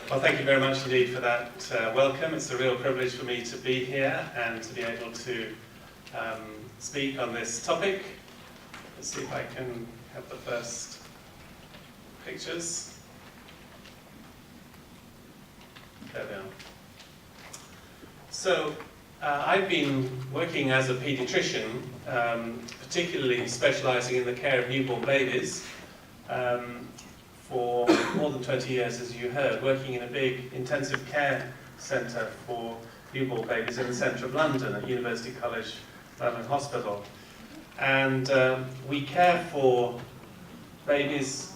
Well, thank you very much indeed for that welcome. It's a real privilege for me to be here and to be able to speak on this topic. Let's see if I can have the first pictures. There they are. So, I've been working as a paediatrician, particularly specialising in the care of newborn babies, for more than 20 years, as you heard, working in a big intensive care centre for newborn babies in the centre of London at University College London Hospital. And we care for babies,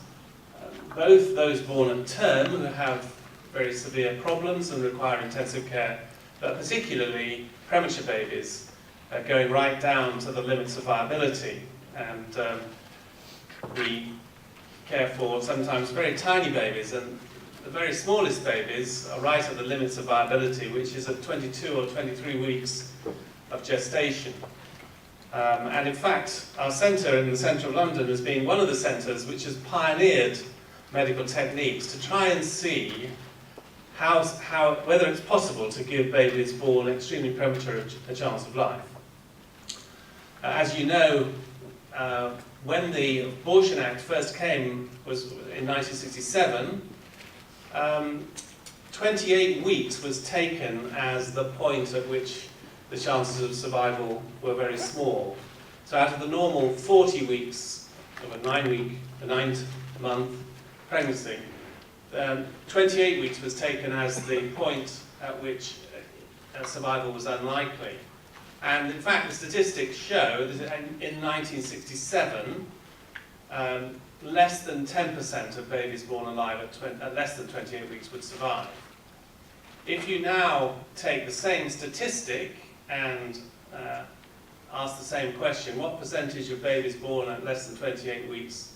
both those born at term who have very severe problems and require intensive care, but particularly premature babies going right down to the limits of viability. And we care for sometimes very tiny babies, and the very smallest babies are right at the limits of viability, which is at 22 or 23 weeks of gestation. And in fact, our centre in the centre of London has been one of the centres which has pioneered medical techniques to try and see whether it's possible to give babies born extremely premature a chance of life. As you know, when the Abortion Act first came was in 1967, 28 weeks was taken as the point at which the chances of survival were very small. So out of the normal 40 weeks of a 9-month pregnancy, 28 weeks was taken as the point at which survival was unlikely. And in fact, the statistics show that in 1967, less than 10% of babies born alive at less than 28 weeks would survive. If you now take the same statistic and ask the same question, what percentage of babies born at less than 28 weeks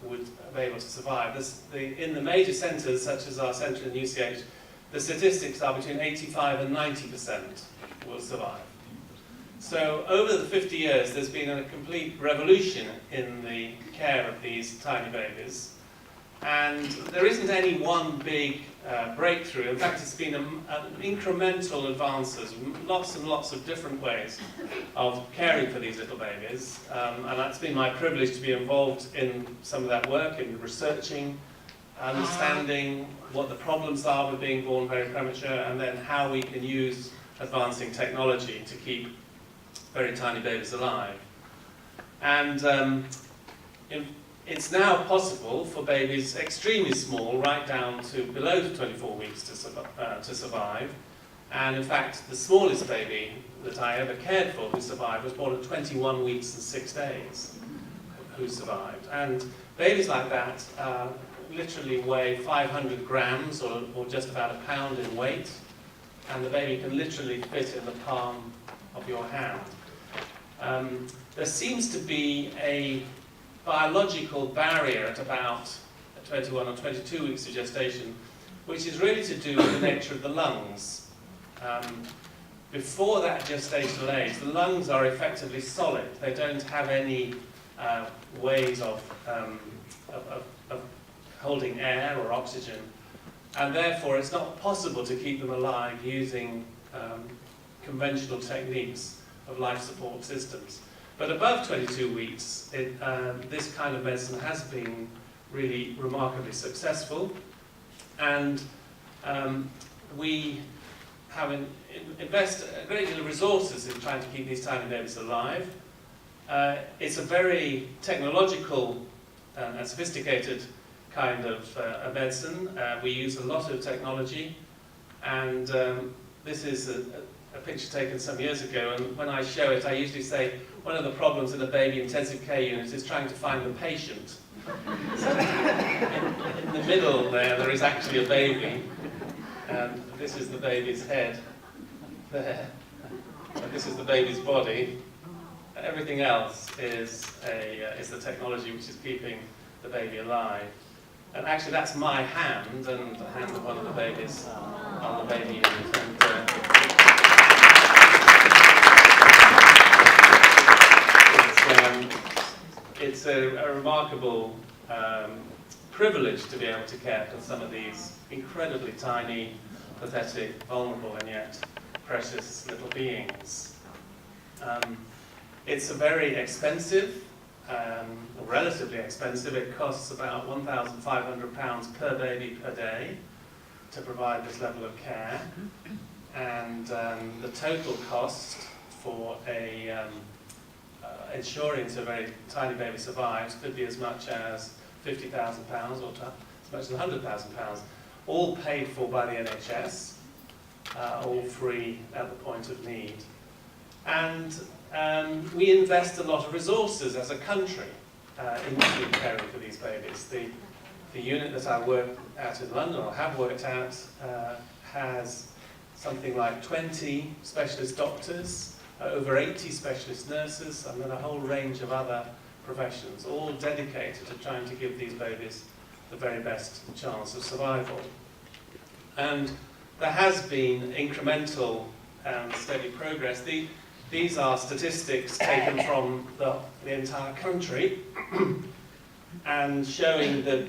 would be able to survive? In the major centres, such as our centre in UCH, the statistics are between 85 and 90% will survive. So over the 50 years, there's been a complete revolution in the care of these tiny babies. And there isn't any one big breakthrough. In fact, it's been an incremental advances, lots and lots of different ways of caring for these little babies. And that's been my privilege to be involved in some of that work, in researching, understanding what the problems are with being born very premature, and then how we can use advancing technology to keep very tiny babies alive. And it's now possible for babies extremely small, right down to below 24 weeks to survive. And in fact, the smallest baby that I ever cared for who survived was born at 21 weeks and 6 days, who survived. And babies like that literally weigh 500 grams, or just about a pound in weight, and the baby can literally fit in the palm of your hand. There seems to be a biological barrier at about 21 or 22 weeks of gestation, which is really to do with the nature of the lungs. Before that gestational age, the lungs are effectively solid. They don't have any ways of holding air or oxygen, and therefore it's not possible to keep them alive using conventional techniques of life support systems. But above 22 weeks, this kind of medicine has been really remarkably successful, and we have invested a great deal of resources in trying to keep these tiny babies alive. It's a very technological and sophisticated kind of a medicine. We use a lot of technology, and this is a picture taken some years ago, and when I show it, I usually say one of the problems in a baby intensive care unit is trying to find the patient. So in the middle there is actually a baby, and this is the baby's head there, and this is the baby's body. Everything else is the technology which is keeping the baby alive. And actually that's my hand, and the hand of one of the babies on the baby unit. And it's a remarkable privileged to be able to care for some of these incredibly tiny, pathetic, vulnerable, and yet precious little beings. It's a very expensive, relatively expensive. It costs about £1,500 per baby per day to provide this level of care, and the total cost for ensuring that a very tiny baby survives could be as much as £50,000 or as much as £100,000, all paid for by the NHS, all free at the point of need. And we invest a lot of resources as a country into caring for these babies. The unit that I work at in London, or have worked at, has something like 20 specialist doctors, over 80 specialist nurses, and then a whole range of other professions, all dedicated to trying to give these babies the very best chance of survival. And there has been incremental and steady progress. These are statistics taken from the entire country and showing the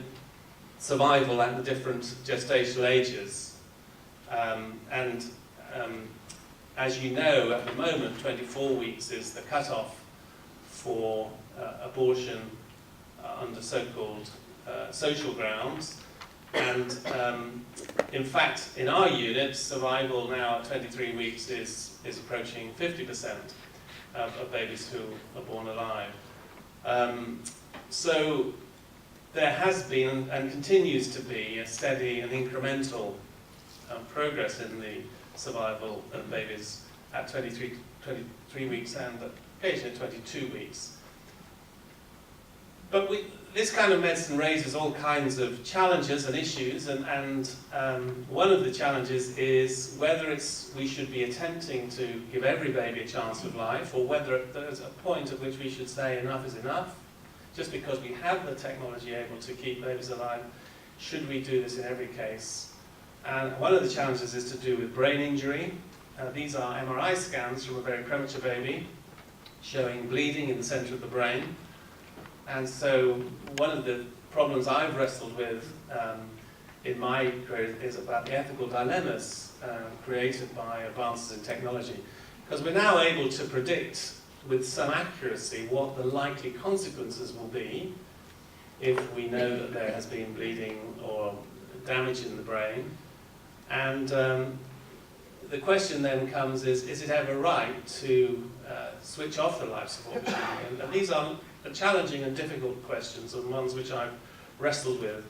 survival at the different gestational ages. As you know, at the moment, 24 weeks is the cutoff for abortion under so-called social grounds. And in fact, in our unit, survival now at 23 weeks is approaching 50% of babies who are born alive. So there has been and continues to be a steady and incremental progress in the survival of babies at 23 weeks and occasionally 22 weeks. But this kind of medicine raises all kinds of challenges and issues, and one of the challenges is whether we should be attempting to give every baby a chance of life, or whether there's a point at which we should say enough is enough. Just because we have the technology able to keep babies alive, should we do this in every case? And one of the challenges is to do with brain injury. These are MRI scans from a very premature baby showing bleeding in the centre of the brain. And so one of the problems I've wrestled with in my career is about the ethical dilemmas created by advances in technology. Because we're now able to predict with some accuracy what the likely consequences will be if we know that there has been bleeding or damage in the brain. And the question then comes is it ever right to switch off the life support machine? And these are challenging and difficult questions, and ones which I've wrestled with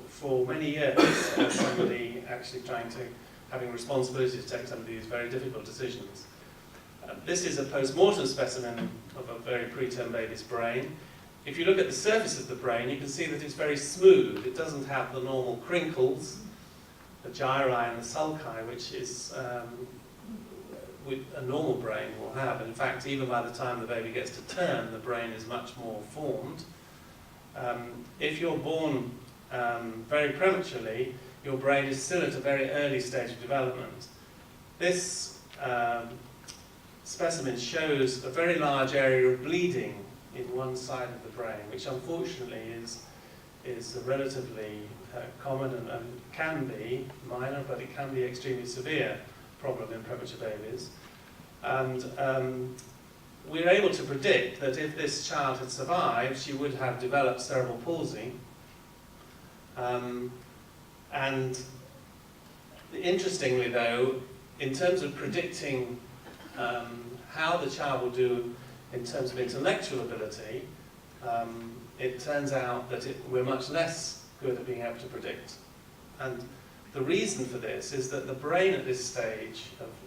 for many years as somebody actually having responsibility to take some of these very difficult decisions. This is a post-mortem specimen of a very preterm baby's brain. If you look at the surface of the brain, you can see that it's very smooth. It doesn't have the normal crinkles, the gyri and the sulci, which is a normal brain will have. In fact, even by the time the baby gets to term, the brain is much more formed. If you're born very prematurely, your brain is still at a very early stage of development. This specimen shows a very large area of bleeding in one side of the brain, which unfortunately is a relatively common and can be minor, but it can be extremely severe problem in premature babies. And we're able to predict that if this child had survived, she would have developed cerebral palsy. And interestingly though, in terms of predicting how the child will do in terms of intellectual ability, it turns out that we're much less good at being able to predict. And the reason for this is that the brain at this stage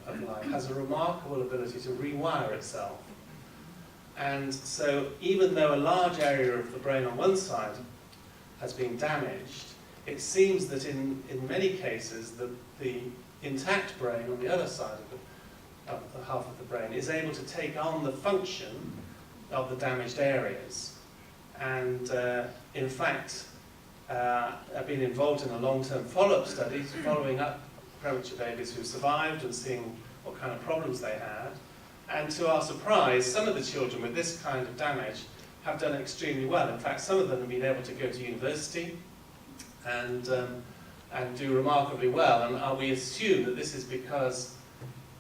of life has a remarkable ability to rewire itself. And so even though a large area of the brain on one side has been damaged, it seems that in many cases the intact brain on the other side of the half of the brain is able to take on the function of the damaged areas. And in fact, I've been involved in a long-term follow-up study, following up premature babies who survived and seeing what kind of problems they had. And to our surprise, some of the children with this kind of damage have done extremely well. In fact, some of them have been able to go to university and do remarkably well. And we assume that this is because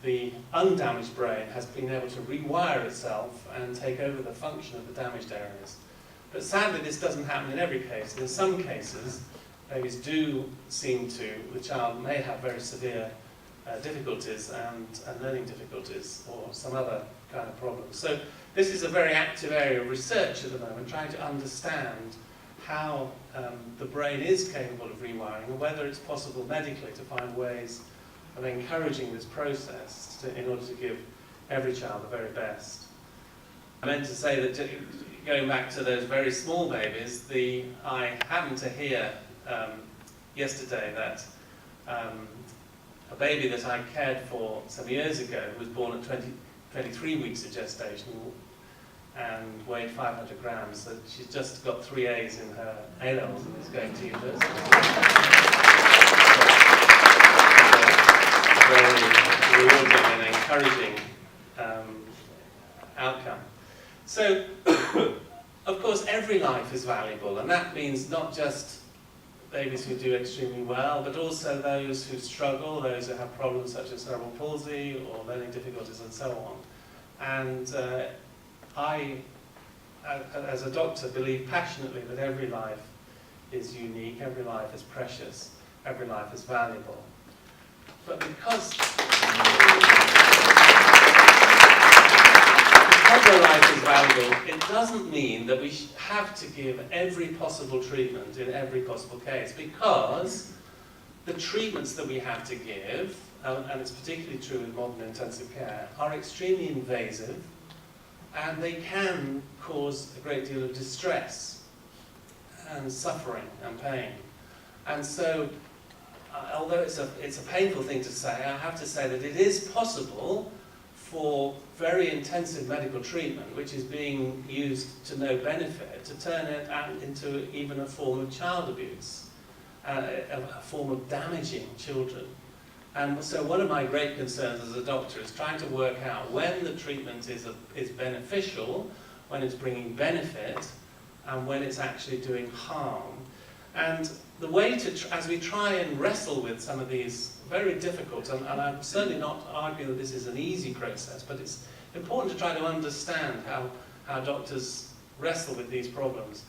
the undamaged brain has been able to rewire itself and take over the function of the damaged areas. But sadly, this doesn't happen in every case. In some cases, babies do seem to, the child may have very severe difficulties and learning difficulties or some other kind of problems. So this is a very active area of research at the moment, trying to understand how the brain is capable of rewiring and whether it's possible medically to find ways of encouraging this process in order to give every child the very best. I meant to say that going back to those very small babies, I happened to hear yesterday that a baby that I cared for some years ago was born at 23 weeks of gestation and weighed 500 grams, that she's just got 3 A's in her A-levels and is going to university. Very rewarding and encouraging outcome. So, of course, every life is valuable, and that means not just babies who do extremely well, but also those who struggle, those who have problems such as cerebral palsy or learning difficulties and so on. And I, as a doctor, believe passionately that every life is unique, every life is precious, every life is valuable. But because a life is valuable, it doesn't mean that we have to give every possible treatment in every possible case, because the treatments that we have to give, and it's particularly true in modern intensive care, are extremely invasive, and they can cause a great deal of distress and suffering and pain. And so, although it's a painful thing to say, I have to say that it is possible for very intensive medical treatment, which is being used to no benefit, to turn it into even a form of child abuse, a form of damaging children. And so one of my great concerns as a doctor is trying to work out when the treatment is beneficial, when it's bringing benefit, and when it's actually doing harm. And the way to, as we try and wrestle with some of these very difficult, and I'm certainly not arguing that this is an easy process, but it's important to try to understand how doctors wrestle with these problems,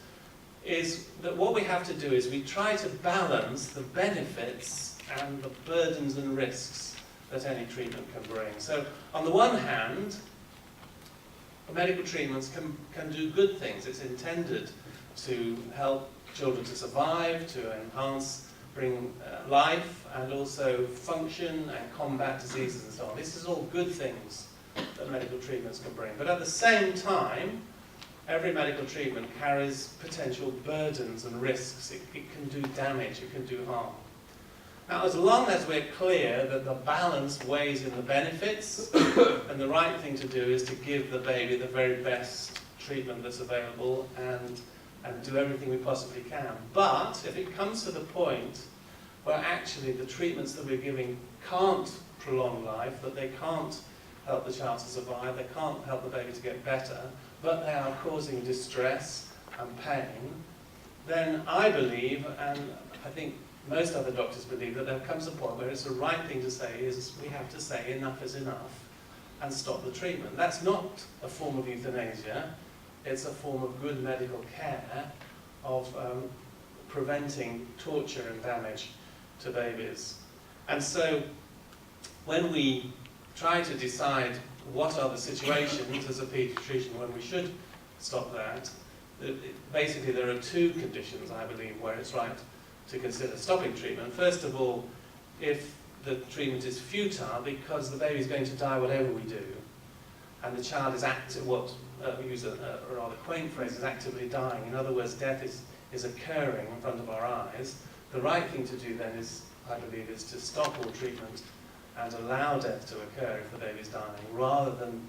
is that what we have to do is we try to balance the benefits and the burdens and risks that any treatment can bring. So on the one hand, medical treatments can do good things. It's intended to help children to survive, to bring life and also function and combat diseases and so on. This is all good things that medical treatments can bring. But at the same time, every medical treatment carries potential burdens and risks. It can do damage, it can do harm. Now, as long as we're clear that the balance weighs in the benefits, and the right thing to do is to give the baby the very best treatment that's available and do everything we possibly can. But if it comes to the point where actually the treatments that we're giving can't prolong life, that they can't help the child to survive, they can't help the baby to get better, but they are causing distress and pain, then I believe, and I think most other doctors believe, that there comes a point where it's the right thing to say is we have to say enough is enough and stop the treatment. That's not a form of euthanasia. It's a form of good medical care of preventing torture and damage to babies. And so when we try to decide what are the situations as a paediatrician when we should stop that, basically there are two conditions, I believe, where it's right to consider stopping treatment. First of all, if the treatment is futile because the baby is going to die whatever we do, and the child is use a rather quaint phrase, is actively dying. In other words, death is occurring in front of our eyes. The right thing to do then is, I believe, is to stop all treatment and allow death to occur if the baby is dying, rather than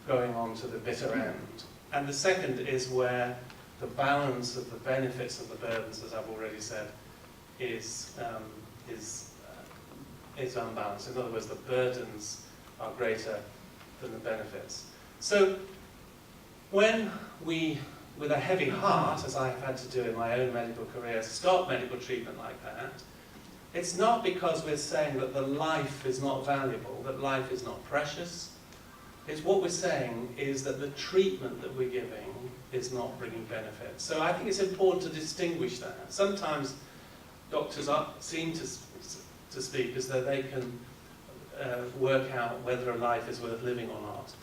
going on to the bitter end. And the second is where the balance of the benefits and the burdens, as I've already said, is unbalanced. In other words, the burdens are greater than the benefits. So when we with a heavy heart, as I've had to do in my own medical career, stop medical treatment like that, it's not because we're saying that the life is not valuable, that life is not precious. It's what we're saying is that the treatment that we're giving is not bringing benefit. So I think it's important to distinguish that. Sometimes doctors seem to speak as though they can work out whether a life is worth living or not.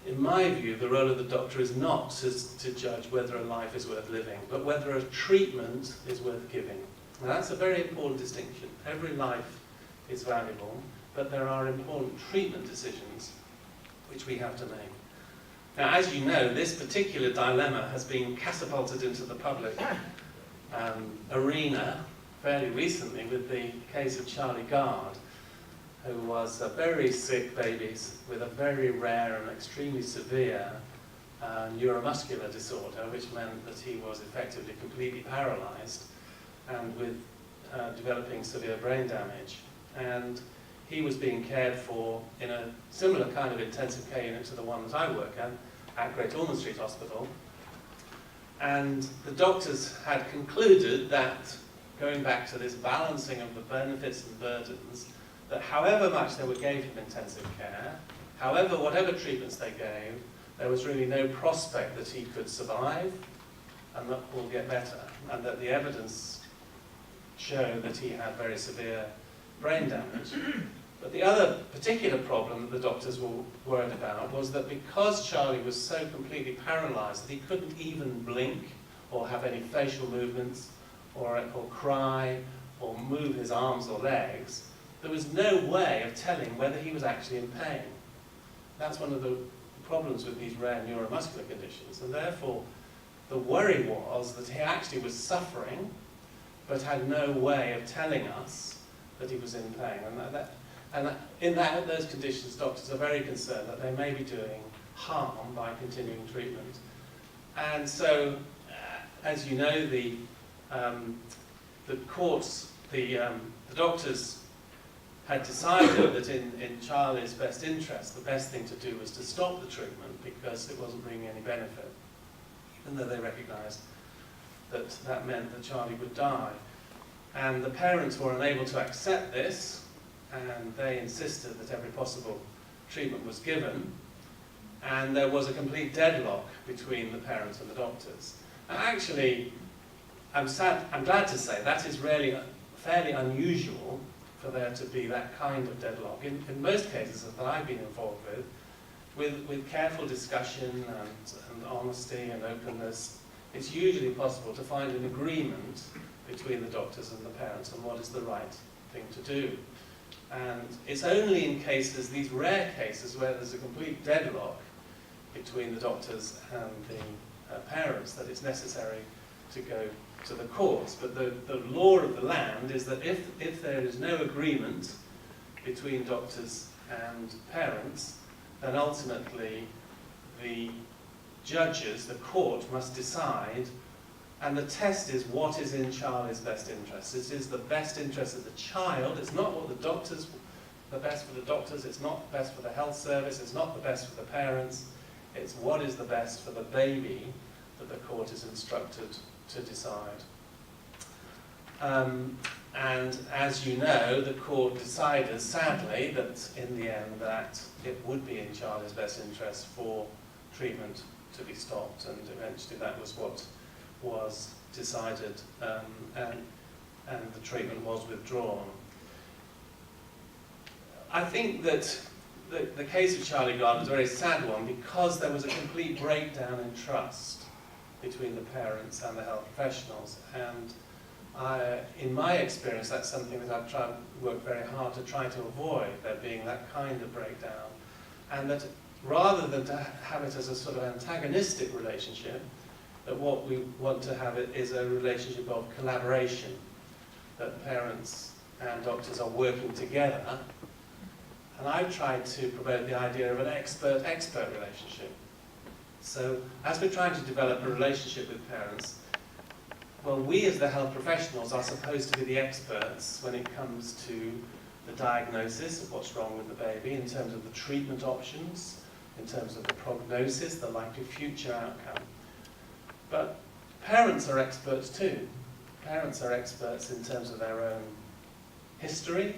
In my view, the role of the doctor is not to judge whether a life is worth living, but whether a treatment is worth giving. Now that's a very important distinction. Every life is valuable, but there are important treatment decisions which we have to make. Now, as you know, this particular dilemma has been catapulted into the public arena fairly recently with the case of Charlie Gard, who was a very sick baby with a very rare and extremely severe neuromuscular disorder, which meant that he was effectively completely paralyzed and with developing severe brain damage. And he was being cared for in a similar kind of intensive care unit to the one that I work at Great Ormond Street Hospital. And the doctors had concluded that, going back to this balancing of the benefits and burdens, that however much they gave him intensive care, whatever treatments they gave, there was really no prospect that he could survive and that will get better, and that the evidence showed that he had very severe brain damage. But the other particular problem that the doctors were worried about was that because Charlie was so completely paralyzed that he couldn't even blink or have any facial movements or cry or move his arms or legs, there was no way of telling whether he was actually in pain. That's one of the problems with these rare neuromuscular conditions, and therefore the worry was that he actually was suffering but had no way of telling us that he was in pain. And in those conditions, doctors are very concerned that they may be doing harm by continuing treatment. And so, as you know, the doctors had decided that in Charlie's best interest, the best thing to do was to stop the treatment because it wasn't bringing any benefit, even though they recognised that that meant that Charlie would die. And the parents were unable to accept this, and they insisted that every possible treatment was given, and there was a complete deadlock between the parents and the doctors. And actually, I'm glad to say that is really fairly unusual for there to be that kind of deadlock. In most cases that I've been involved with careful discussion and honesty and openness, it's usually possible to find an agreement between the doctors and the parents on what is the right thing to do. And it's only in cases, these rare cases, where there's a complete deadlock between the doctors and the parents, that it's necessary to go to the courts. But the law of the land is that if there is no agreement between doctors and parents, then ultimately the judges, the court, must decide, and the test is what is in Charlie's best interest. It is the best interest of the child. It's not what the best for the doctors, it's not the best for the health service, it's not the best for the parents, it's what is the best for the baby that the court is instructed to decide. And as you know, the court decided, sadly, that in the end that it would be in Charlie's best interest for treatment to be stopped, and eventually that was what was decided, and the treatment was withdrawn. I think that the case of Charlie Gard was a very sad one because there was a complete breakdown in trust between the parents and the health professionals, and in my experience that's something that I've tried to work very hard to try to avoid, there being that kind of breakdown, and that rather than to have it as a sort of antagonistic relationship, that what we want to have it is a relationship of collaboration, that parents and doctors are working together. And I've tried to promote the idea of an expert-expert relationship. So as we're trying to develop a relationship with parents, well, we as the health professionals are supposed to be the experts when it comes to the diagnosis of what's wrong with the baby, in terms of the treatment options, in terms of the prognosis, the likely future outcome. But parents are experts too. Parents are experts in terms of their own history,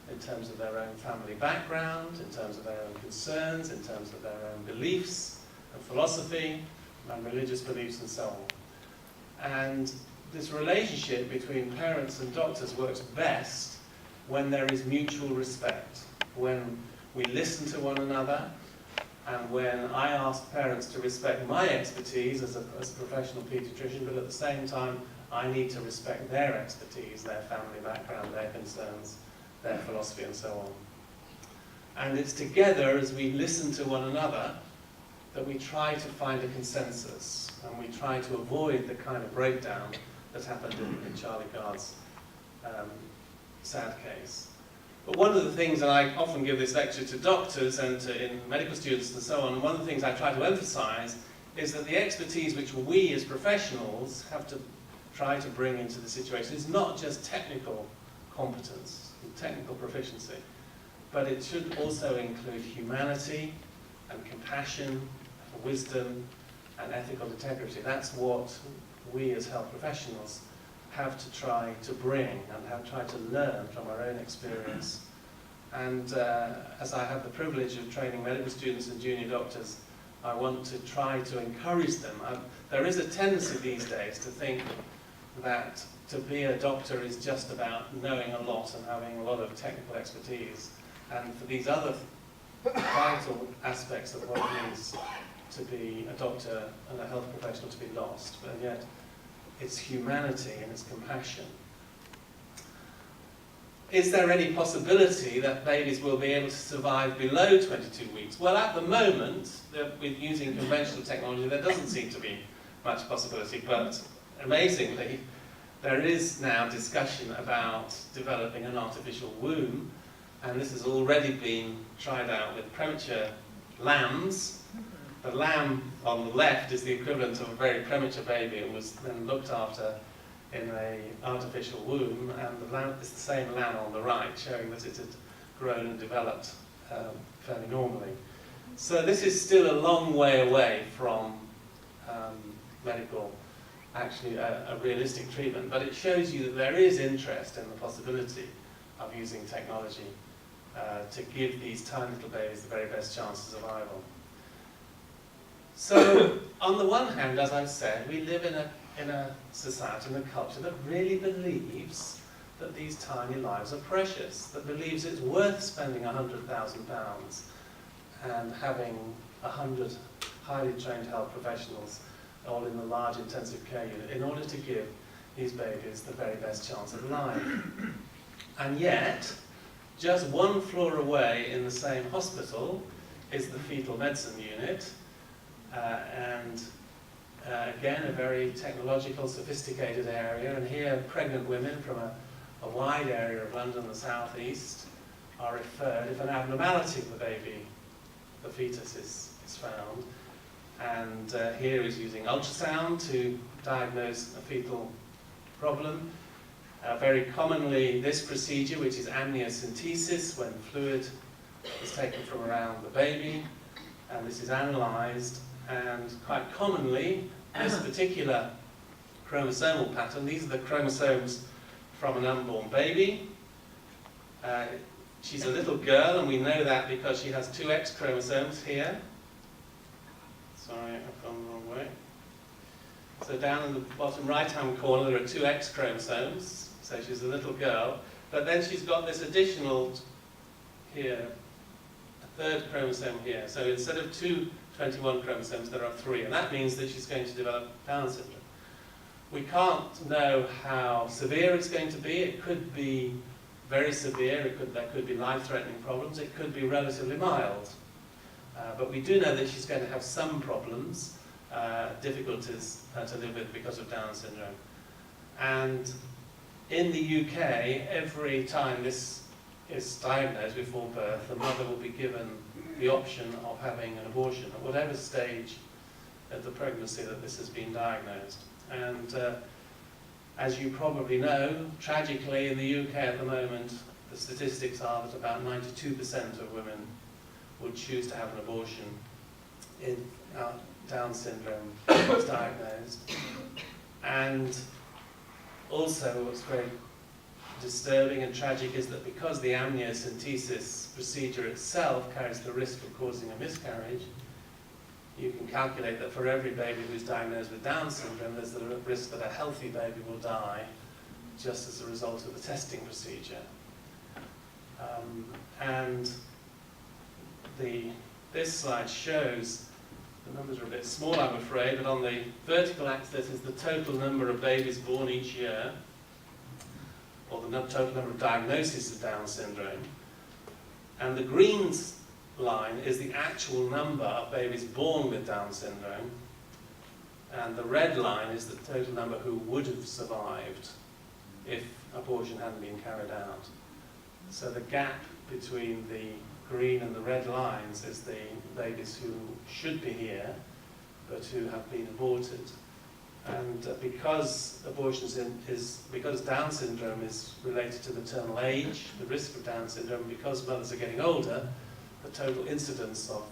in terms of their own family background, in terms of their own concerns, in terms of their own beliefs and philosophy and religious beliefs and so on. And this relationship between parents and doctors works best when there is mutual respect, when we listen to one another, and when I ask parents to respect my expertise as a professional paediatrician, but at the same time I need to respect their expertise, their family background, their concerns, their philosophy and so on. And it's together, as we listen to one another, that we try to find a consensus, and we try to avoid the kind of breakdown that happened in Charlie Gard's sad case. But one of the things, and I often give this lecture to doctors and in medical students and so on, and one of the things I try to emphasize is that the expertise which we as professionals have to try to bring into the situation is not just technical competence, technical proficiency, but it should also include humanity and compassion, wisdom and ethical integrity. That's what we as health professionals have to try to bring and have tried to learn from our own experience. And as I have the privilege of training medical students and junior doctors, I want to try to encourage them. There is a tendency these days to think that to be a doctor is just about knowing a lot and having a lot of technical expertise, and for these other vital aspects of what it means to be a doctor and a health professional to be lost. But yet it's humanity and it's compassion. Is there any possibility that babies will be able to survive below 22 weeks? Well, at the moment, with using conventional technology, there doesn't seem to be much possibility, but amazingly, there is now discussion about developing an artificial womb, and this has already been tried out with premature lambs. The lamb on the left is the equivalent of a very premature baby and was then looked after in an artificial womb, and the lamb is the same lamb on the right, showing that it had grown and developed fairly normally. So this is still a long way away from medical, actually a realistic treatment, but it shows you that there is interest in the possibility of using technology to give these tiny little babies the very best chance of survival. So, on the one hand, as I've said, we live in a society and a culture that really believes that these tiny lives are precious, that believes it's worth spending £100,000 and having 100 highly trained health professionals all in a large intensive care unit in order to give these babies the very best chance of life. And yet, just one floor away in the same hospital is the fetal medicine unit, again, a very technological, sophisticated area, and here pregnant women from a wide area of London, the southeast, are referred if an abnormality of the baby, the fetus, is found. And here is using ultrasound to diagnose a fetal problem. Very commonly, this procedure, which is amniocentesis, when fluid is taken from around the baby, and this is analysed, and quite commonly, this particular chromosomal pattern, these are the chromosomes from an unborn baby. She's a little girl, and we know that because she has two X chromosomes here. Sorry, I've gone the wrong way. So down in the bottom right-hand corner, there are two X chromosomes, so she's a little girl. But then she's got this additional here, a third chromosome here. So instead of two 21 chromosomes, there are 3, and that means that she's going to develop Down syndrome. We can't know how severe it's going to be. It could be very severe, there could be life-threatening problems, it could be relatively mild. But we do know that she's going to have some problems, difficulties to live with because of Down syndrome. And in the UK, every time this is diagnosed before birth, the mother will be given the option of having an abortion at whatever stage of the pregnancy that this has been diagnosed. And as you probably know, tragically in the UK at the moment, the statistics are that about 92% of women would choose to have an abortion if Down syndrome was diagnosed. And also what's very disturbing and tragic is that because the amniocentesis procedure itself carries the risk of causing a miscarriage, you can calculate that for every baby who's diagnosed with Down syndrome, there's the risk that a healthy baby will die just as a result of the testing procedure. And this slide shows, the numbers are a bit small I'm afraid, but on the vertical axis is the total number of babies born each year, or the total number of diagnoses of Down syndrome. And the green line is the actual number of babies born with Down syndrome, and the red line is the total number who would have survived if abortion hadn't been carried out. So the gap between the green and the red lines is the babies who should be here but who have been aborted. And because because Down syndrome is related to maternal age, the risk of Down syndrome, because mothers are getting older, the total incidence of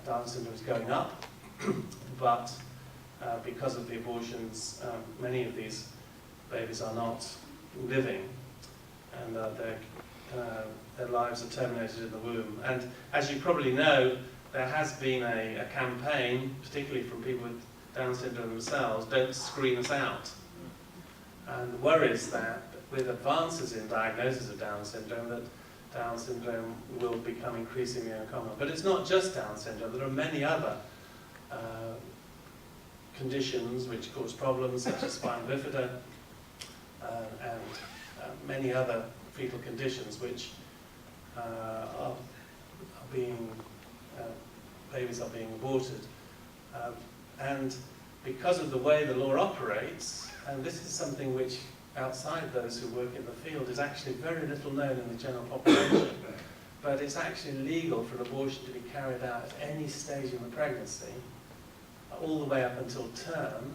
Down syndrome is going up. But because of the abortions, many of these babies are not living, and their lives are terminated in the womb. And as you probably know, there has been a campaign, particularly from people with Down syndrome themselves, don't screen us out. And the worry is that with advances in diagnosis of Down syndrome, that Down syndrome will become increasingly uncommon. But it's not just Down syndrome, there are many other conditions which cause problems, such as spina bifida, and many other fetal conditions which babies are being aborted. And because of the way the law operates, and this is something which outside those who work in the field is actually very little known in the general population, but it's actually legal for an abortion to be carried out at any stage in the pregnancy, all the way up until term,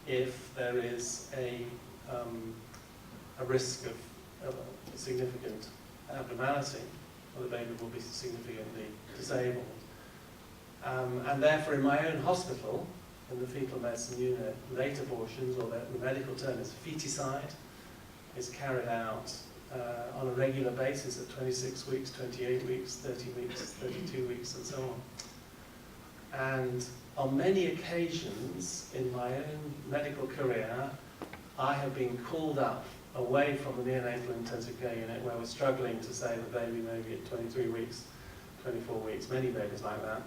if there is a risk of a significant abnormality, or the baby will be significantly disabled. And therefore in my own hospital, in the fetal medicine unit, late abortions, or the medical term is feticide, is carried out on a regular basis at 26 weeks, 28 weeks, 30 weeks, 32 weeks, and so on. And on many occasions in my own medical career, I have been called up away from the neonatal intensive care unit where we're struggling to save a baby maybe at 23 weeks, 24 weeks, many babies like that,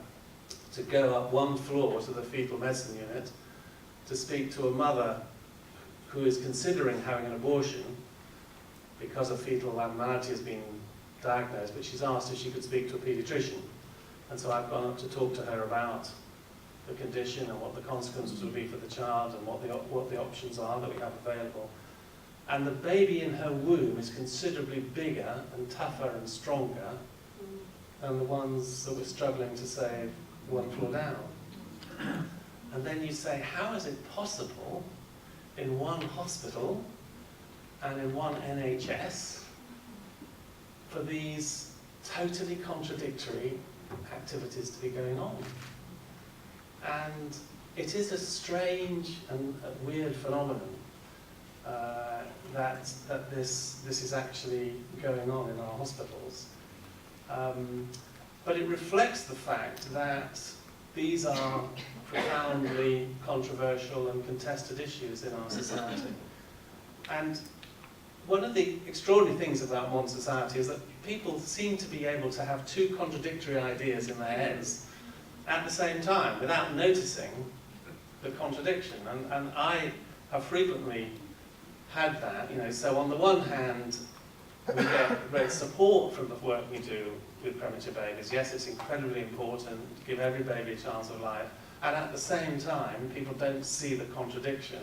to go up one floor to the fetal medicine unit to speak to a mother who is considering having an abortion because a fetal abnormality has been diagnosed, but she's asked if she could speak to a paediatrician. And so I've gone up to talk to her about the condition and what the consequences would be for the child and what the options are that we have available. And the baby in her womb is considerably bigger and tougher and stronger than the ones that we're struggling to save one floor down. And then you say, how is it possible in one hospital and in one NHS for these totally contradictory activities to be going on? And it is a strange and a weird phenomenon that this is actually going on in our hospitals. But it reflects the fact that these are profoundly controversial and contested issues in our society. And one of the extraordinary things about modern society is that people seem to be able to have two contradictory ideas in their heads at the same time without noticing the contradiction. And I have frequently had that, so on the one hand, we get great support from the work we do with premature babies. Yes, it's incredibly important to give every baby a chance of life, and at the same time, people don't see the contradiction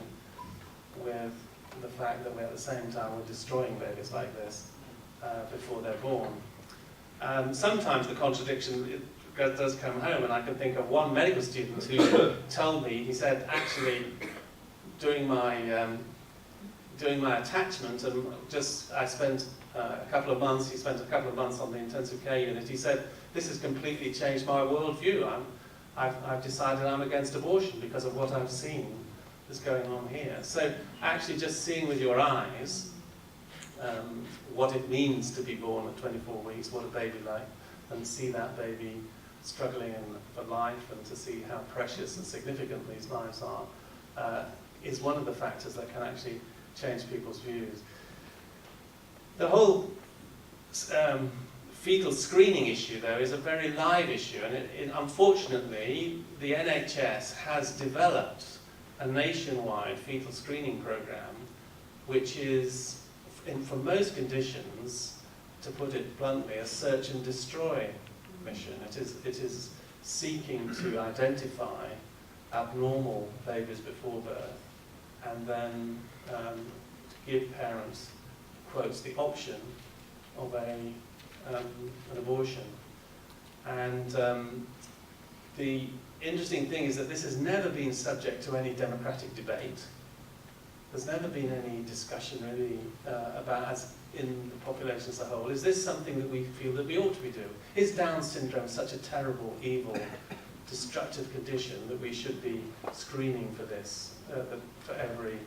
with the fact that at the same time we're destroying babies like this before they're born. Sometimes the contradiction does come home, and I can think of one medical student who told me, he said, actually, doing my attachment, and I spent a couple of months, he spent a couple of months on the intensive care unit, he said, this has completely changed my worldview. I've decided I'm against abortion because of what I've seen is going on here. So actually just seeing with your eyes what it means to be born at 24 weeks, what a baby like, and see that baby struggling for life, and to see how precious and significant these lives are, is one of the factors that can actually change people's views. The whole fetal screening issue, though, is a very live issue, and unfortunately, the NHS has developed a nationwide fetal screening program, which is, for most conditions, to put it bluntly, a search and destroy mission. It is seeking to identify abnormal babies before birth, and then to give parents, quotes, the option of an abortion. And the interesting thing is that this has never been subject to any democratic debate. There's never been any discussion really about, as in the population as a whole, is this something that we feel that we ought to be doing? Is Down syndrome such a terrible, evil, destructive condition that we should be screening for this, for every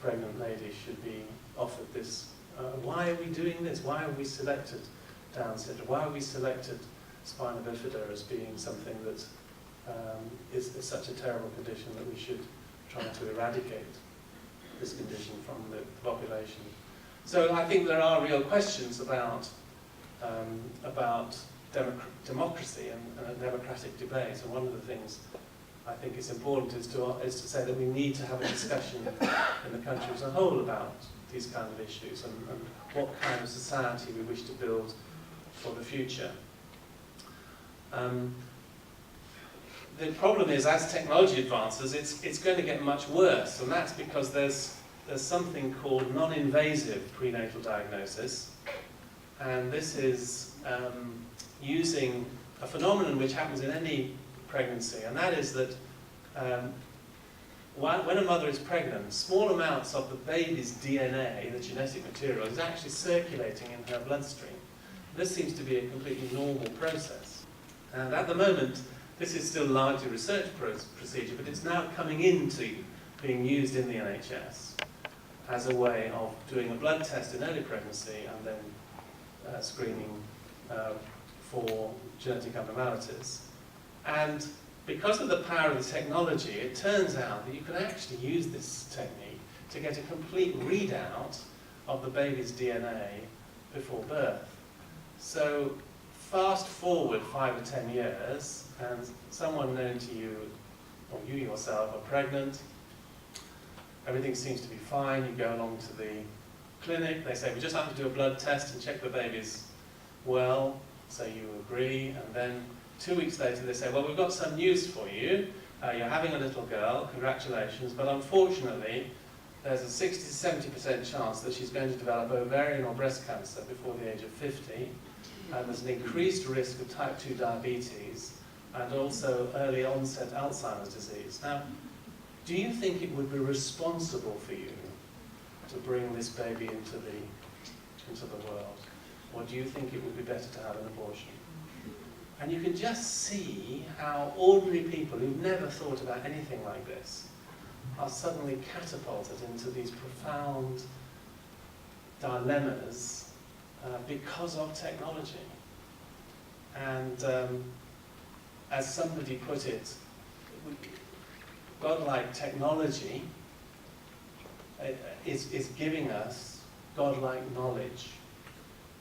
pregnant lady should be offered this? Why are we doing this? Why have we selected Down syndrome? Why have we selected spina bifida as being something that is such a terrible condition that we should try to eradicate this condition from the population? So I think there are real questions about democracy and democratic debate. And one of the things I think is important is to say that we need to have a discussion in the country as a whole about these kind of issues and what kind of society we wish to build for the future. The problem is, as technology advances, it's going to get much worse, and that's because there's something called non-invasive prenatal diagnosis, and this is using a phenomenon which happens in any pregnancy, and that is that when a mother is pregnant, small amounts of the baby's DNA, the genetic material, is actually circulating in her bloodstream. This seems to be a completely normal process. And at the moment, this is still largely a research procedure, but it's now coming into being used in the NHS as a way of doing a blood test in early pregnancy and then screening for genetic abnormalities. And because of the power of the technology, it turns out that you can actually use this technique to get a complete readout of the baby's DNA before birth. So fast forward 5 or 10 years, and someone known to you, or you yourself, are pregnant. Everything seems to be fine. You go along to the clinic. They say, we just have to do a blood test and check the baby's well. So you agree, and then 2 weeks later they say, well, we've got some news for you. You're having a little girl, congratulations, but unfortunately there's a 60 to 70% chance that she's going to develop ovarian or breast cancer before the age of 50, and there's an increased risk of type 2 diabetes and also early onset Alzheimer's disease. Now, do you think it would be responsible for you to bring this baby into the world? Or do you think it would be better to have an abortion? And you can just see how ordinary people who've never thought about anything like this are suddenly catapulted into these profound dilemmas because of technology. And as somebody put it, godlike technology is giving us godlike knowledge.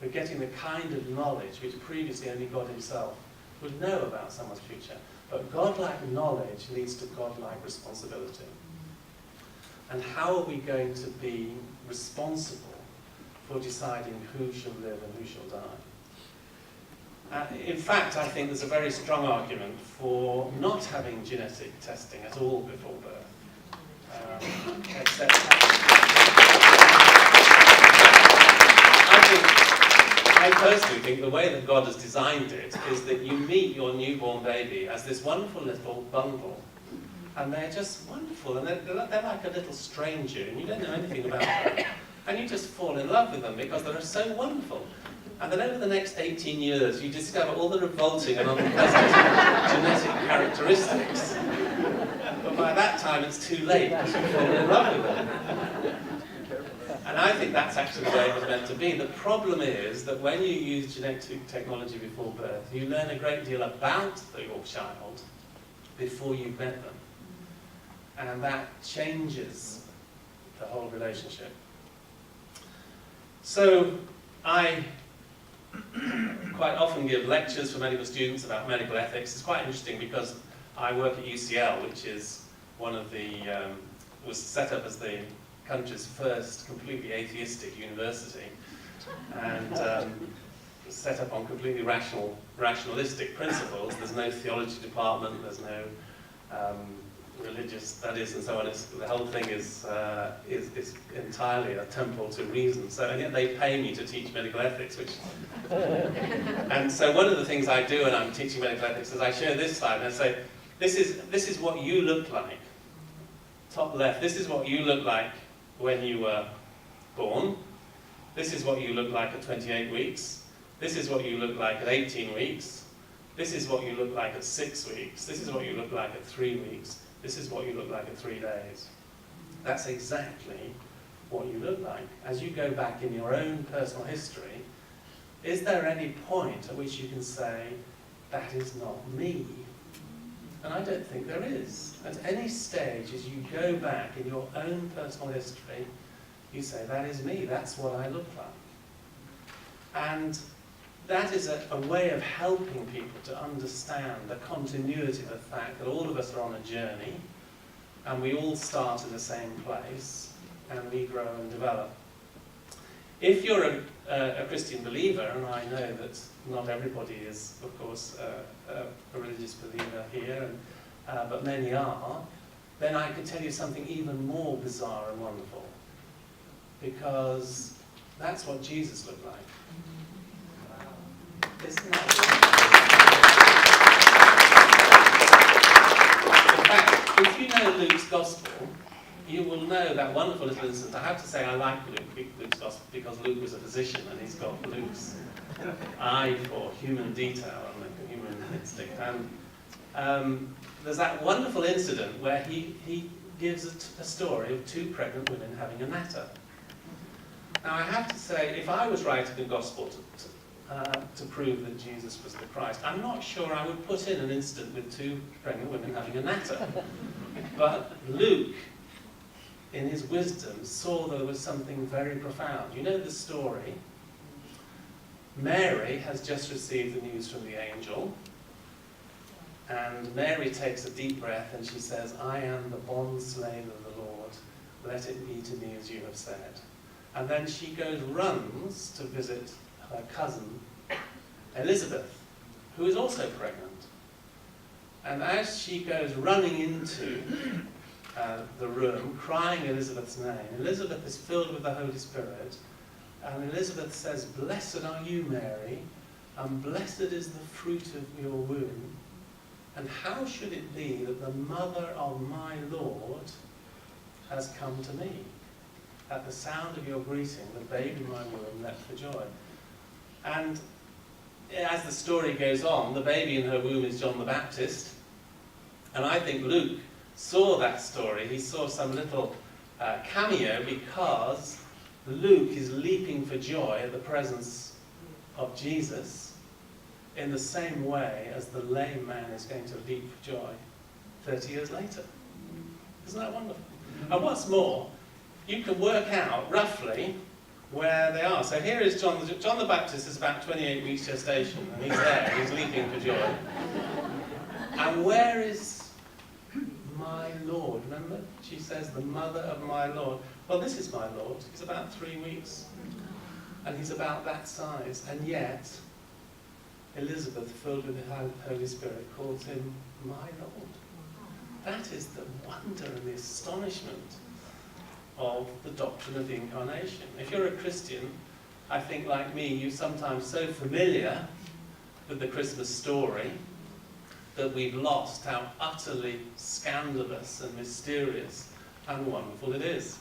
We're getting the kind of knowledge which previously only God himself would know about someone's future. But godlike knowledge leads to godlike responsibility. And how are we going to be responsible for deciding who shall live and who shall die? In fact, I think there's a very strong argument for not having genetic testing at all before birth. I personally think the way that God has designed it is that you meet your newborn baby as this wonderful little bundle, and they're just wonderful, and they're like a little stranger, and you don't know anything about them, and you just fall in love with them because they're so wonderful. And then over the next 18 years, you discover all the revolting and unpleasant genetic characteristics. But by that time, it's too late because you've fallen in love with them. And I think that's actually the way it was meant to be. The problem is that when you use genetic technology before birth, you learn a great deal about your child before you've met them. And that changes the whole relationship. So I quite often give lectures for medical students about medical ethics. It's quite interesting because I work at UCL, which is one of the, was set up as the country's first completely atheistic university, and set up on completely rationalistic principles. There's no theology department, there's no religious studies and so on. The whole thing is entirely a temple to reason. So, and yet they pay me to teach medical ethics, which and so one of the things I do when I'm teaching medical ethics is I show this slide and I say, this is what you look like. Top left, this is what you look like when you were born. This is what you look like at 28 weeks. This is what you look like at 18 weeks. This is what you look like at 6 weeks. This is what you look like at 3 weeks. This is what you look like at 3 days. That's exactly what you look like. As you go back in your own personal history, is there any point at which you can say, that is not me? And I don't think there is. At any stage, as you go back in your own personal history, you say, that is me, that's what I look like. And that is a way of helping people to understand the continuity of the fact that all of us are on a journey, and we all start in the same place, and we grow and develop. If you're a Christian believer, and I know that not everybody is, of course, a religious believer here, but many are, then I could tell you something even more bizarre and wonderful. Because that's what Jesus looked like. Isn't that in fact, if you know Luke's Gospel, you will know that wonderful little incident. I have to say I like Luke's Gospel because Luke was a physician and he's got Luke's eye for human detail and human instinct. And there's that wonderful incident where he gives a story of 2 pregnant women having a natter. Now I have to say, if I was writing a Gospel to prove that Jesus was the Christ, I'm not sure I would put in an incident with 2 pregnant women having a natter. But Luke, in his wisdom, saw there was something very profound. You know the story. Mary has just received the news from the angel, and Mary takes a deep breath and she says, I am the bondslave of the Lord, let it be to me as you have said. And then she runs to visit her cousin, Elizabeth, who is also pregnant. And as she goes running into the room, crying Elizabeth's name, Elizabeth is filled with the Holy Spirit, and Elizabeth says, blessed are you, Mary, and blessed is the fruit of your womb. And how should it be that the mother of my Lord has come to me? At the sound of your greeting, the baby in my womb leapt for joy. And as the story goes on, the baby in her womb is John the Baptist. And I think Luke saw that story. He saw some little cameo because Luke is leaping for joy at the presence of Jesus in the same way as the lame man is going to leap for joy 30 years later. Isn't that wonderful? And what's more, you can work out roughly where they are. So here is John the Baptist is about 28 weeks gestation, and he's there, he's leaping for joy. And where is my Lord? Remember? She says, the mother of my Lord. Well, this is my Lord. He's about 3 weeks. And he's about that size. And yet, Elizabeth, filled with the Holy Spirit, calls him my Lord. That is the wonder and the astonishment of the doctrine of the Incarnation. If you're a Christian, I think like me, you're sometimes so familiar with the Christmas story that we've lost how utterly scandalous and mysterious and wonderful it is.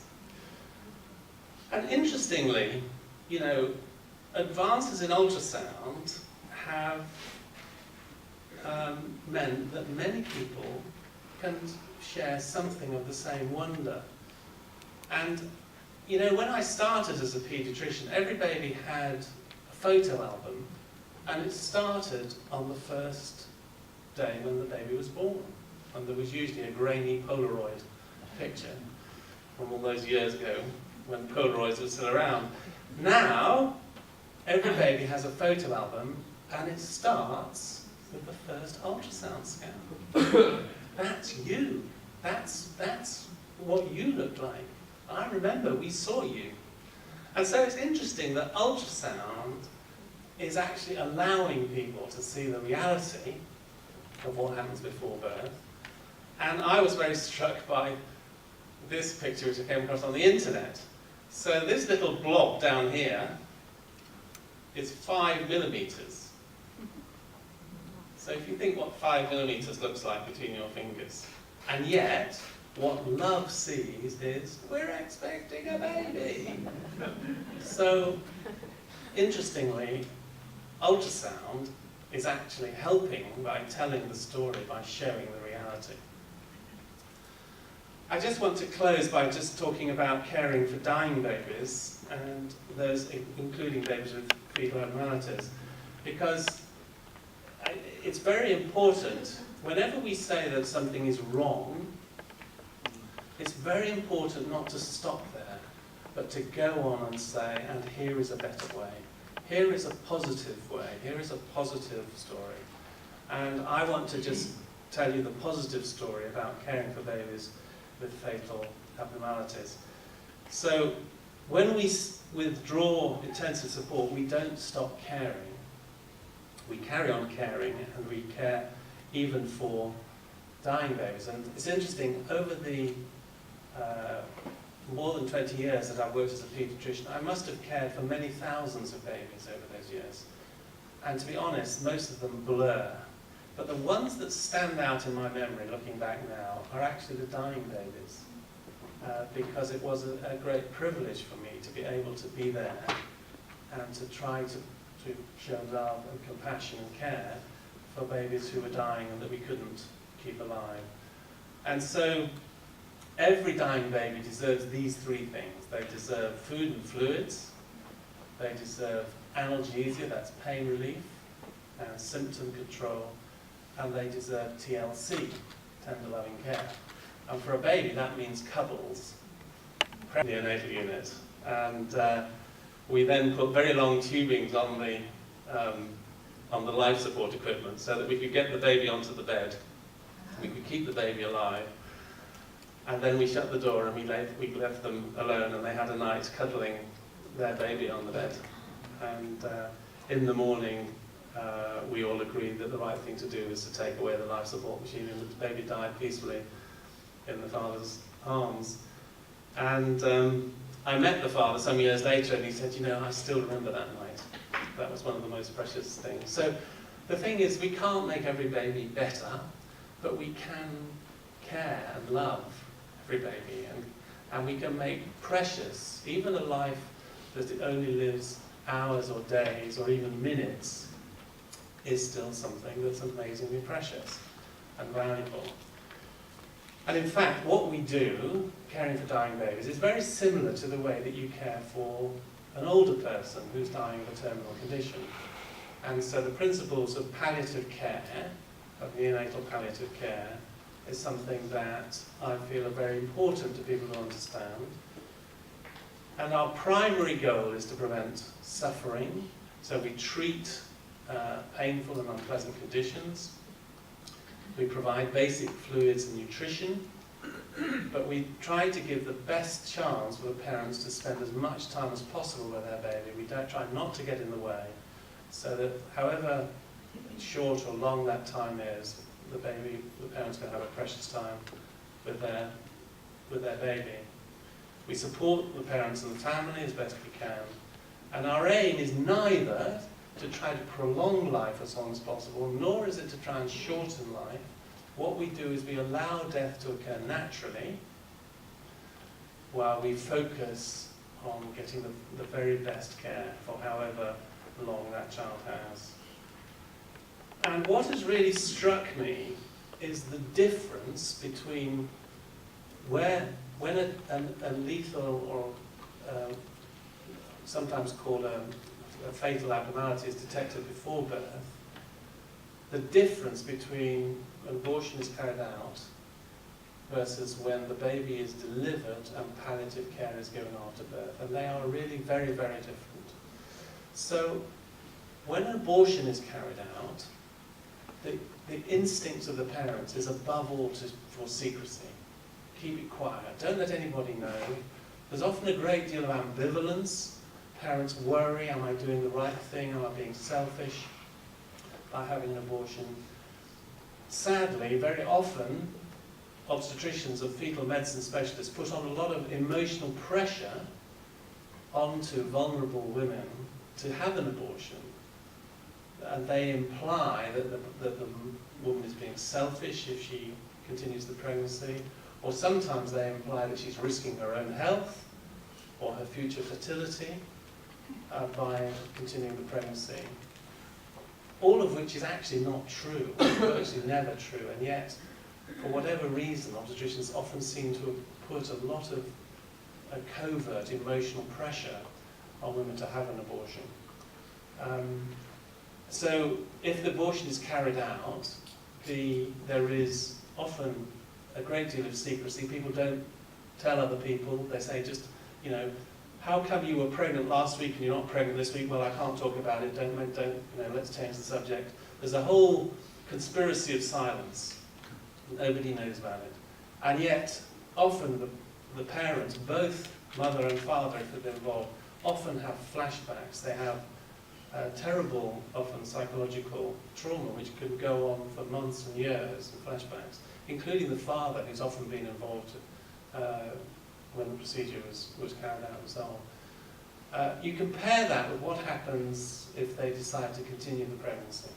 And interestingly, you know, advances in ultrasound have meant that many people can share something of the same wonder. And, you know, when I started as a paediatrician, every baby had a photo album, and it started on the first day when the baby was born. And there was usually a grainy Polaroid picture from all those years ago when Polaroids were still around. Now, every baby has a photo album, and it starts with the first ultrasound scan. That's you. That's what you look like. I remember we saw you. And so it's interesting that ultrasound is actually allowing people to see the reality of what happens before birth. And I was very struck by this picture which I came across on the internet. So this little blob down here is 5 millimeters. So if you think what 5 millimeters looks like between your fingers, and yet what love sees is, we're expecting a baby. So, interestingly, ultrasound is actually helping by telling the story, by showing the reality. I just want to close by just talking about caring for dying babies, and those including babies with fetal abnormalities, because it's very important, whenever we say that something is wrong, it's very important not to stop there, but to go on and say, and here is a better way. Here is a positive way. Here is a positive story. And I want to just tell you the positive story about caring for babies with fetal abnormalities. So when we withdraw intensive support, we don't stop caring. We carry on caring, and we care even for dying babies. And it's interesting, over the more than 20 years that I've worked as a paediatrician, I must have cared for many thousands of babies over those years. And to be honest, most of them blur. But the ones that stand out in my memory, looking back now, are actually the dying babies. Because it was a great privilege for me to be able to be there and to try to show love and compassion and care for babies who were dying and that we couldn't keep alive. And so every dying baby deserves these 3 things. They deserve food and fluids, they deserve analgesia, that's pain relief, and symptom control, and they deserve TLC, tender loving care. And for a baby that means cuddles, neonatal unit, and we then put very long tubings on the life support equipment so that we could get the baby onto the bed, we could keep the baby alive, and then we shut the door and we left them alone, and they had a night cuddling their baby on the bed. And in the morning, we all agreed that the right thing to do was to take away the life support machine, and the baby died peacefully in the father's arms. And I met the father some years later, and he said, you know, I still remember that night. That was one of the most precious things. So the thing is, we can't make every baby better, but we can care and love every baby, and we can make precious, even a life that it only lives hours or days or even minutes, is still something that's amazingly precious and valuable. And in fact, what we do, caring for dying babies, is very similar to the way that you care for an older person who's dying of a terminal condition. And so the principles of palliative care, of neonatal palliative care, is something that I feel are very important to people to understand. And our primary goal is to prevent suffering, so we treat painful and unpleasant conditions. We provide basic fluids and nutrition, but we try to give the best chance for the parents to spend as much time as possible with their baby. We don't try not to get in the way, so that however short or long that time is, the parents can have a precious time with their baby. We support the parents and the family as best we can, and our aim is neither to try to prolong life as long as possible, nor is it to try and shorten life. What we do is we allow death to occur naturally, while we focus on getting the very best care for however long that child has. And what has really struck me is the difference between when a lethal or sometimes called a fatal abnormality is detected before birth, the difference between when abortion is carried out versus when the baby is delivered and palliative care is given after birth. And they are really very, very different. So when an abortion is carried out, the instinct of the parents is above all for secrecy. Keep it quiet. Don't let anybody know. There's often a great deal of ambivalence. Parents worry, am I doing the right thing? Am I being selfish by having an abortion? Sadly, very often, obstetricians or fetal medicine specialists put on a lot of emotional pressure onto vulnerable women to have an abortion. And they imply that the woman is being selfish if she continues the pregnancy, or sometimes they imply that she's risking her own health or her future fertility by continuing the pregnancy. All of which is actually not true, virtually never true, and yet, for whatever reason, obstetricians often seem to have put a lot of covert emotional pressure on women to have an abortion. So if the abortion is carried out, there is often a great deal of secrecy. People don't tell other people. They say just, you know, how come you were pregnant last week and you're not pregnant this week? Well, I can't talk about it. Don't, you know, let's change the subject. There's a whole conspiracy of silence. Nobody knows about it. And yet, often the parents, both mother and father, if they're involved, often have flashbacks. They have terrible, often psychological trauma, which can go on for months and years, and flashbacks, including the father, who's often been involved when the procedure was carried out and so on. You compare that with what happens if they decide to continue the pregnancy.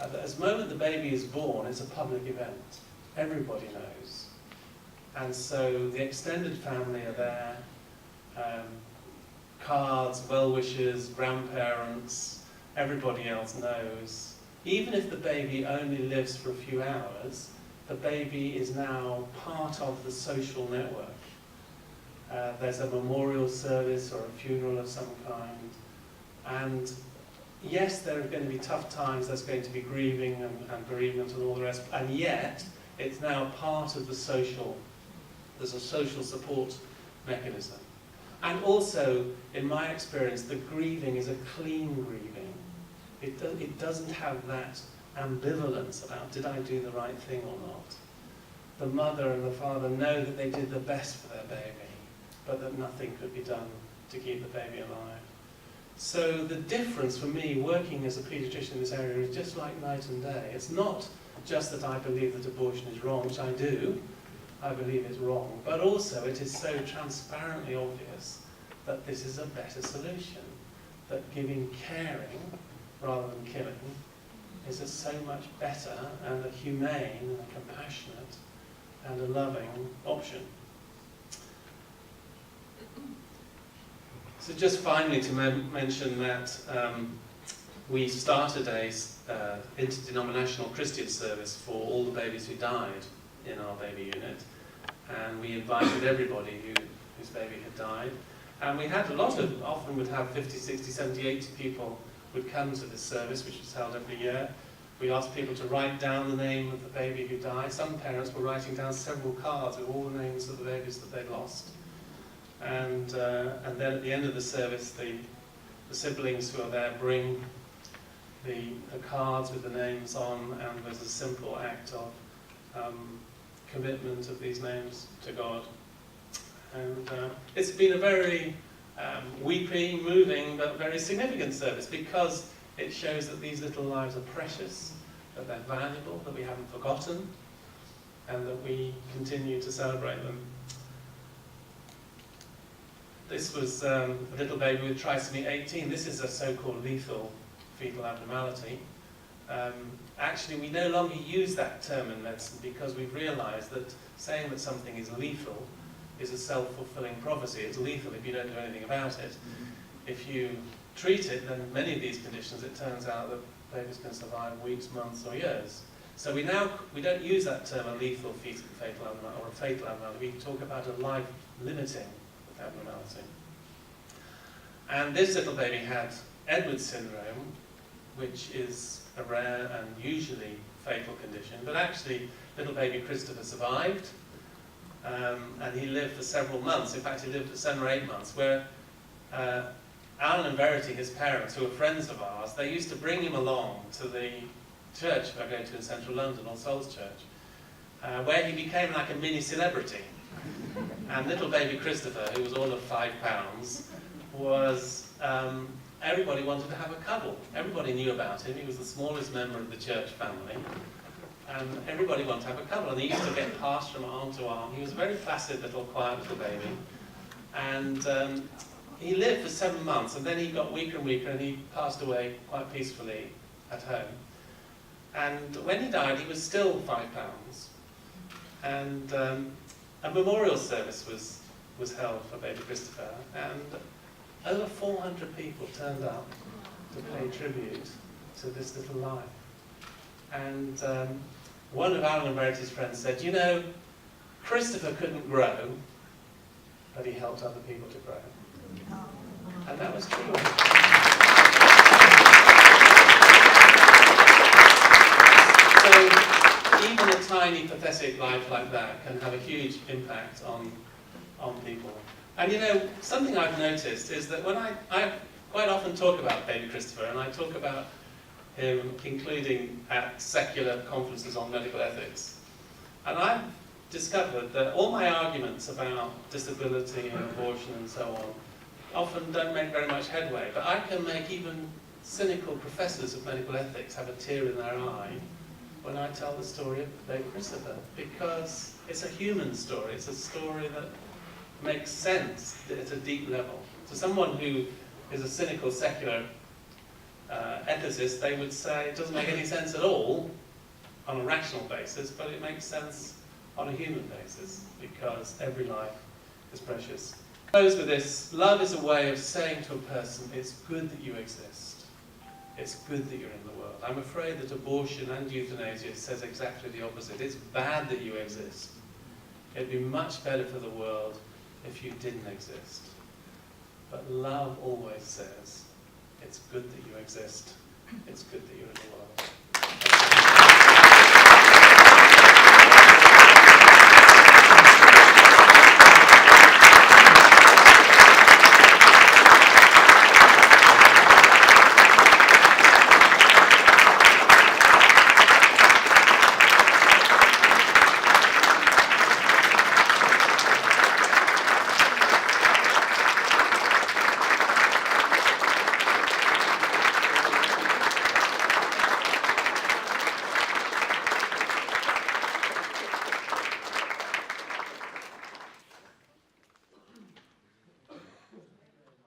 At the moment the baby is born, it's a public event. Everybody knows. And so the extended family are there, cards, well-wishers, grandparents, everybody else knows. Even if the baby only lives for a few hours, the baby is now part of the social network. There's a memorial service or a funeral of some kind. And yes, there are going to be tough times, there's going to be grieving and bereavement and all the rest, and yet it's now part of the social, there's a social support mechanism. And also, in my experience, the grieving is a clean grieving. It doesn't have that ambivalence about, did I do the right thing or not? The mother and the father know that they did the best for their baby, but that nothing could be done to keep the baby alive. So the difference for me, working as a paediatrician in this area, is just like night and day. It's not just that I believe that abortion is wrong, which I do. I believe it's wrong, but also it is so transparently obvious that this is a better solution, that giving caring rather than killing is a so much better and a humane and a compassionate and a loving option. So just finally to mention that we started a interdenominational Christian service for all the babies who died in our baby unit, and we invited everybody whose baby had died, and we had a lot of, often would have 50, 60, 70, 80 people would come to this service, which was held every year. We asked people to write down the name of the baby who died. Some parents were writing down several cards with all the names of the babies that they'd lost, and then at the end of the service the siblings who are there bring the cards with the names on, and there's a simple act of commitment of these names to God. And it's been a very weepy, moving, but very significant service, because it shows that these little lives are precious, that they're valuable, that we haven't forgotten, and that we continue to celebrate them. This was a little baby with trisomy 18. This is a so-called lethal fetal abnormality. Actually, we no longer use that term in medicine because we've realized that saying that something is lethal is a self-fulfilling prophecy. It's lethal if you don't do anything about it. If you treat it, then many of these conditions, it turns out that babies can survive weeks, months, or years. So we don't use that term, a lethal fetal abnormality, or a fatal abnormality. We talk about a life-limiting abnormality. And this little baby had Edwards syndrome, which is a rare and usually fatal condition. But actually, little baby Christopher survived, and he lived for several months. In fact, he lived for 7 or 8 months, where Alan and Verity, his parents, who were friends of ours, they used to bring him along to the church I go to in central London, All Souls Church, where he became like a mini celebrity. And little baby Christopher, who was all of 5 pounds, was, everybody wanted to have a cuddle. Everybody knew about him. He was the smallest member of the church family. And everybody wanted to have a cuddle. And he used to get passed from arm to arm. He was a very placid, little, quiet little baby. And he lived for 7 months, and then he got weaker and weaker, and he passed away quite peacefully at home. And when he died, he was still 5 pounds. And a memorial service was held for baby Christopher, and over 400 people turned up to pay tribute to this little life. And one of Alan and Verity's friends said, you know, Christopher couldn't grow, but he helped other people to grow. And that was true. So even a tiny, pathetic life like that can have a huge impact on people. And you know, something I've noticed is that when I quite often talk about baby Christopher, and I talk about him including at secular conferences on medical ethics, and I've discovered that all my arguments about disability and abortion and so on often don't make very much headway, but I can make even cynical professors of medical ethics have a tear in their eye when I tell the story of baby Christopher, because it's a human story. It's a story that makes sense at a deep level. So someone who is a cynical secular ethicist, they would say it doesn't make any sense at all on a rational basis, but it makes sense on a human basis, because every life is precious. I close with this. Love is a way of saying to a person, it's good that you exist. It's good that you're in the world. I'm afraid that abortion and euthanasia says exactly the opposite. It's bad that you exist. It'd be much better for the world if you didn't exist. But love always says, it's good that you exist. It's good that you're in the world.